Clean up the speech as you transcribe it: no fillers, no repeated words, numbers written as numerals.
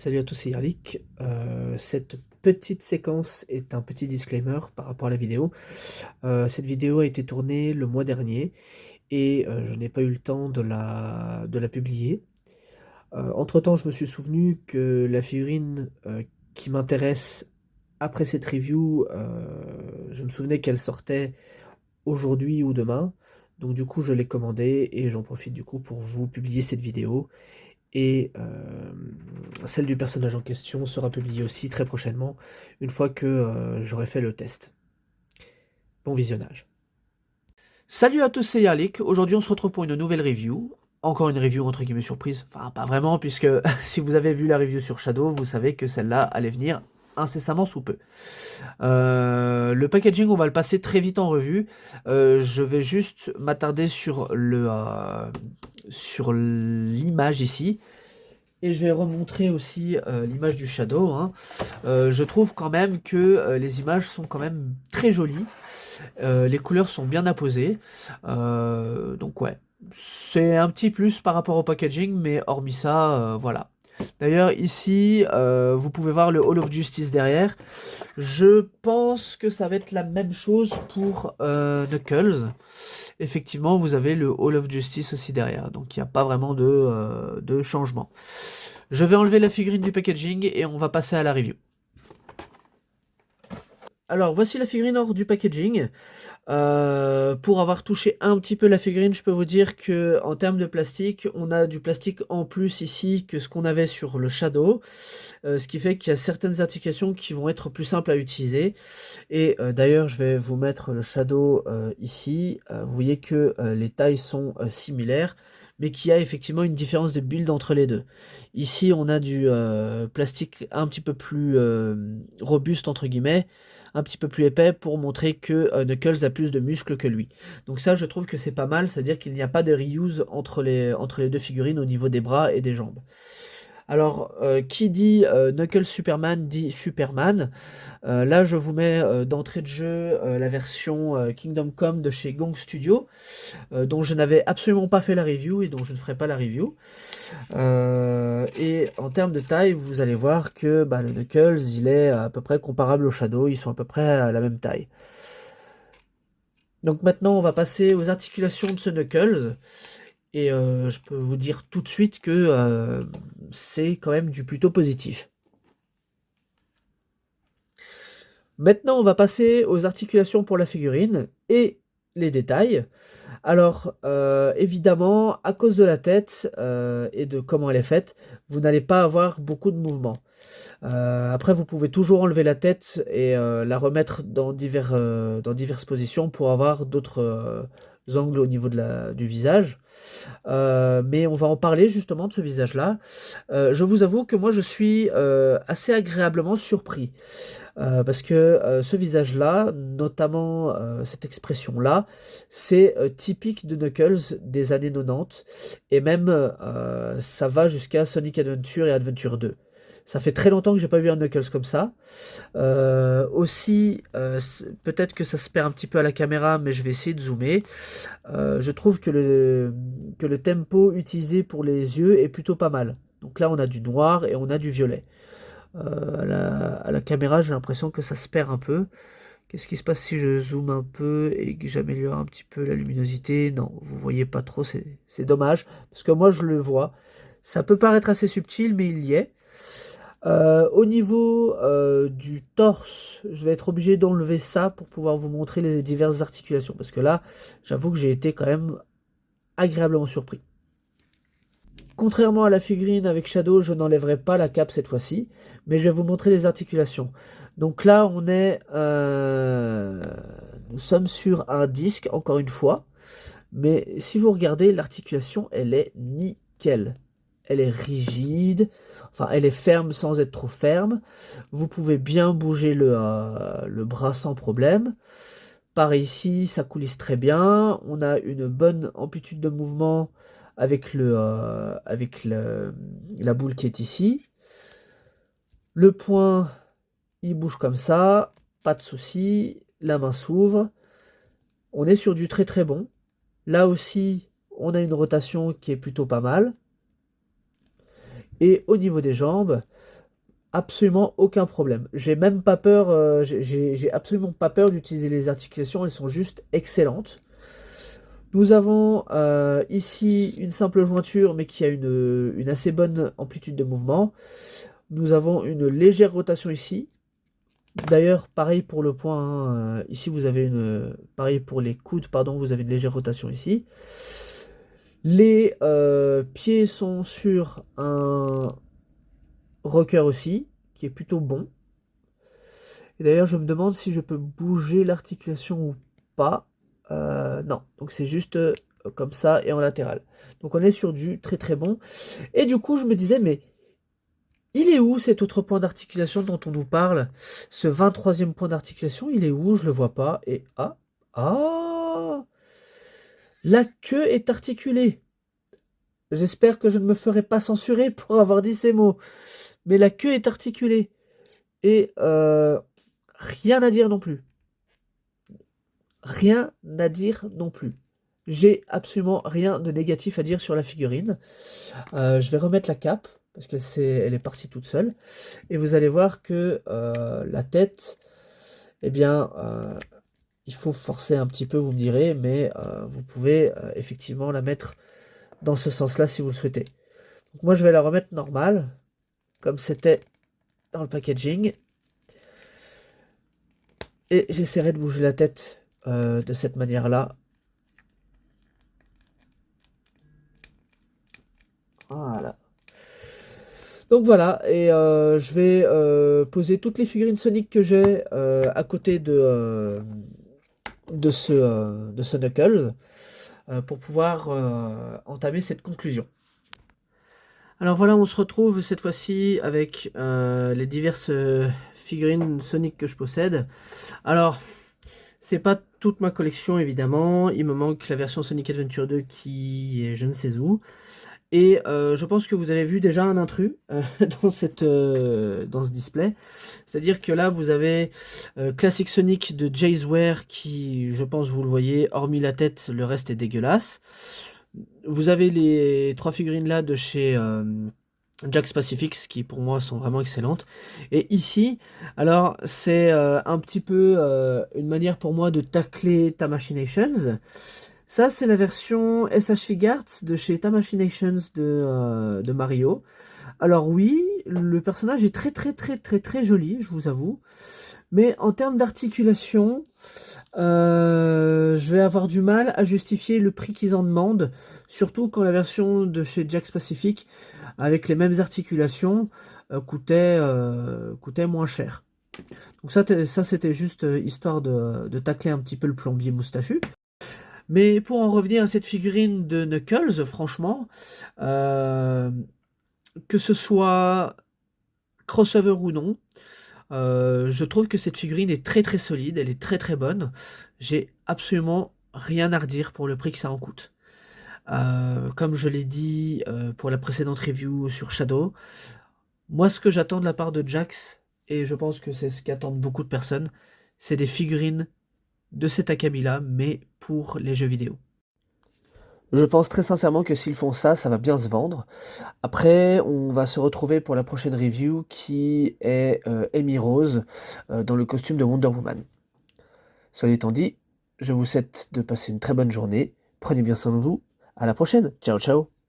Salut à tous, c'est Yerlik. Cette petite séquence est un petit disclaimer par rapport à la vidéo. Cette vidéo a été tournée le mois dernier et je n'ai pas eu le temps de la publier. Entre-temps, je me suis souvenu que la figurine qui m'intéresse après cette review, je me souvenais qu'elle sortait aujourd'hui ou demain. Donc du coup, je l'ai commandée et j'en profite du coup pour vous publier cette vidéo. Et celle du personnage en question sera publiée aussi très prochainement, une fois que j'aurai fait le test. Bon visionnage. Salut à tous, c'est Yarlik. Aujourd'hui, on se retrouve pour une nouvelle review. Encore une review entre guillemets surprise. Enfin, pas vraiment, puisque si vous avez vu la review sur Shadow, vous savez que celle-là allait venir incessamment sous peu. Le packaging, on va le passer très vite en revue. Je vais juste m'attarder sur l'image ici. Et je vais remontrer aussi l'image du Shadow, hein. Je trouve quand même que les images sont quand même très jolies. Les couleurs sont bien apposées. Donc ouais, c'est un petit plus par rapport au packaging, mais hormis ça, voilà. D'ailleurs, ici, vous pouvez voir le Hall of Justice derrière. Je pense que ça va être la même chose pour Knuckles. Effectivement, vous avez le Hall of Justice aussi derrière, donc il n'y a pas vraiment de changement. Je vais enlever la figurine du packaging et on va passer à la review. Alors, voici la figurine hors du packaging. Pour avoir touché un petit peu la figurine, je peux vous dire que en termes de plastique, on a du plastique en plus ici que ce qu'on avait sur le Shadow, ce qui fait qu'il y a certaines articulations qui vont être plus simples à utiliser. Et d'ailleurs, je vais vous mettre le Shadow ici. Vous voyez que les tailles sont similaires, mais qu'il y a effectivement une différence de build entre les deux. Ici, on a du plastique un petit peu plus robuste, entre guillemets, un petit peu plus épais pour montrer que Knuckles a plus de muscles que lui. Donc ça, je trouve que c'est pas mal, c'est-à-dire qu'il n'y a pas de reuse entre les deux figurines au niveau des bras et des jambes. Alors, qui dit Knuckles Superman dit Superman. Là, je vous mets d'entrée de jeu la version Kingdom Come de chez Gong Studio, dont je n'avais absolument pas fait la review et dont je ne ferai pas la review. Et en termes de taille, vous allez voir que le Knuckles, il est à peu près comparable au Shadow, ils sont à peu près à la même taille. Donc maintenant, on va passer aux articulations de ce Knuckles. Et je peux vous dire tout de suite que c'est quand même du plutôt positif. Maintenant, on va passer aux articulations pour la figurine et les détails. Alors, évidemment, à cause de la tête et de comment elle est faite, vous n'allez pas avoir beaucoup de mouvement. Après, vous pouvez toujours enlever la tête et la remettre dans diverses positions pour avoir d'autres angles au niveau du visage. Mais on va en parler justement de ce visage-là. Je vous avoue que moi, je suis assez agréablement surpris. Parce que ce visage-là, notamment cette expression-là, c'est typique de Knuckles des années 90, et même ça va jusqu'à Sonic Adventure et Adventure 2. Ça fait très longtemps que j'ai pas vu un Knuckles comme ça. Aussi, peut-être que ça se perd un petit peu à la caméra, mais je vais essayer de zoomer. Je trouve que le tempo utilisé pour les yeux est plutôt pas mal. Donc là, on a du noir et on a du violet. À la caméra, j'ai l'impression que ça se perd un peu. Qu'est-ce qui se passe si je zoome un peu et que j'améliore un petit peu la luminosité? Non, vous voyez pas trop, c'est dommage, parce que moi je le vois. Ça peut paraître assez subtil, mais il y est. Au niveau du torse, je vais être obligé d'enlever ça pour pouvoir vous montrer les diverses articulations, parce que là, j'avoue que j'ai été quand même agréablement surpris. Contrairement à la figurine avec Shadow, je n'enlèverai pas la cape cette fois-ci, mais je vais vous montrer les articulations. Donc là, nous sommes sur un disque, encore une fois, mais si vous regardez, l'articulation, elle est nickel. Elle est rigide, enfin, elle est ferme sans être trop ferme. Vous pouvez bien bouger le bras sans problème. Par ici, ça coulisse très bien. On a une bonne amplitude de mouvement avec la boule qui est ici. Le poing, il bouge comme ça, pas de souci. La main s'ouvre. On est sur du très très bon. Là aussi, on a une rotation qui est plutôt pas mal. Et au niveau des jambes, absolument aucun problème. J'ai même pas peur, j'ai absolument pas peur d'utiliser les articulations, elles sont juste excellentes. Nous avons ici une simple jointure, mais qui a une assez bonne amplitude de mouvement. Nous avons une légère rotation ici. D'ailleurs, pareil pour le point, hein, ici vous avez pareil pour les coudes, pardon, vous avez une légère rotation ici. Les pieds sont sur un rocker aussi, qui est plutôt bon. Et d'ailleurs, je me demande si je peux bouger l'articulation ou pas. Non, donc c'est juste comme ça et en latéral. Donc on est sur du très très bon. Et du coup, je me disais, mais il est où cet autre point d'articulation dont on nous parle? Ce 23e point d'articulation, il est où? Je le vois pas. Et ah, la queue est articulée. J'espère que je ne me ferai pas censurer pour avoir dit ces mots. Mais la queue est articulée. Et rien à dire non plus. Rien à dire non plus. J'ai absolument rien de négatif à dire sur la figurine. Je vais remettre la cape, parce elle est partie toute seule. Et vous allez voir que la tête, eh bien, il faut forcer un petit peu, vous me direz, mais vous pouvez effectivement la mettre dans ce sens-là si vous le souhaitez. Donc moi, je vais la remettre normale, comme c'était dans le packaging. Et j'essaierai de bouger la tête de cette manière-là. Voilà. Donc voilà, et je vais poser toutes les figurines Sonic que j'ai à côté de ce Knuckles pour pouvoir entamer cette conclusion. Alors voilà, on se retrouve cette fois-ci avec les diverses figurines Sonic que je possède. Alors, c'est pas toute ma collection évidemment, il me manque la version Sonic Adventure 2 qui est je ne sais où. Et je pense que vous avez vu déjà un intrus dans ce display. C'est-à-dire que là, vous avez Classic Sonic de Jazzware qui, je pense, vous le voyez, hormis la tête, le reste est dégueulasse. Vous avez les 3 figurines là de chez Jakks Pacifics qui, pour moi, sont vraiment excellentes. Et ici, alors, c'est un petit peu une manière pour moi de tacler Tamashinations. Ça, c'est la version SH Figuarts de chez Tamashinations de Mario. Alors oui, le personnage est très très très très très joli, je vous avoue. Mais en termes d'articulation, je vais avoir du mal à justifier le prix qu'ils en demandent. Surtout quand la version de chez Jakks Pacific, avec les mêmes articulations, coûtait moins cher. Donc ça c'était juste histoire de tacler un petit peu le plombier moustachu. Mais pour en revenir à cette figurine de Knuckles, franchement, que ce soit crossover ou non, je trouve que cette figurine est très très solide, elle est très très bonne. J'ai absolument rien à redire pour le prix que ça en coûte. Comme je l'ai dit pour la précédente review sur Shadow, moi ce que j'attends de la part de Jakks, et je pense que c'est ce qu'attendent beaucoup de personnes, c'est des figurines de cet acabit-là, mais pour les jeux vidéo. Je pense très sincèrement que s'ils font ça, ça va bien se vendre. Après, on va se retrouver pour la prochaine review qui est Amy Rose dans le costume de Wonder Woman. Cela étant dit, je vous souhaite de passer une très bonne journée. Prenez bien soin de vous. À la prochaine. Ciao, ciao.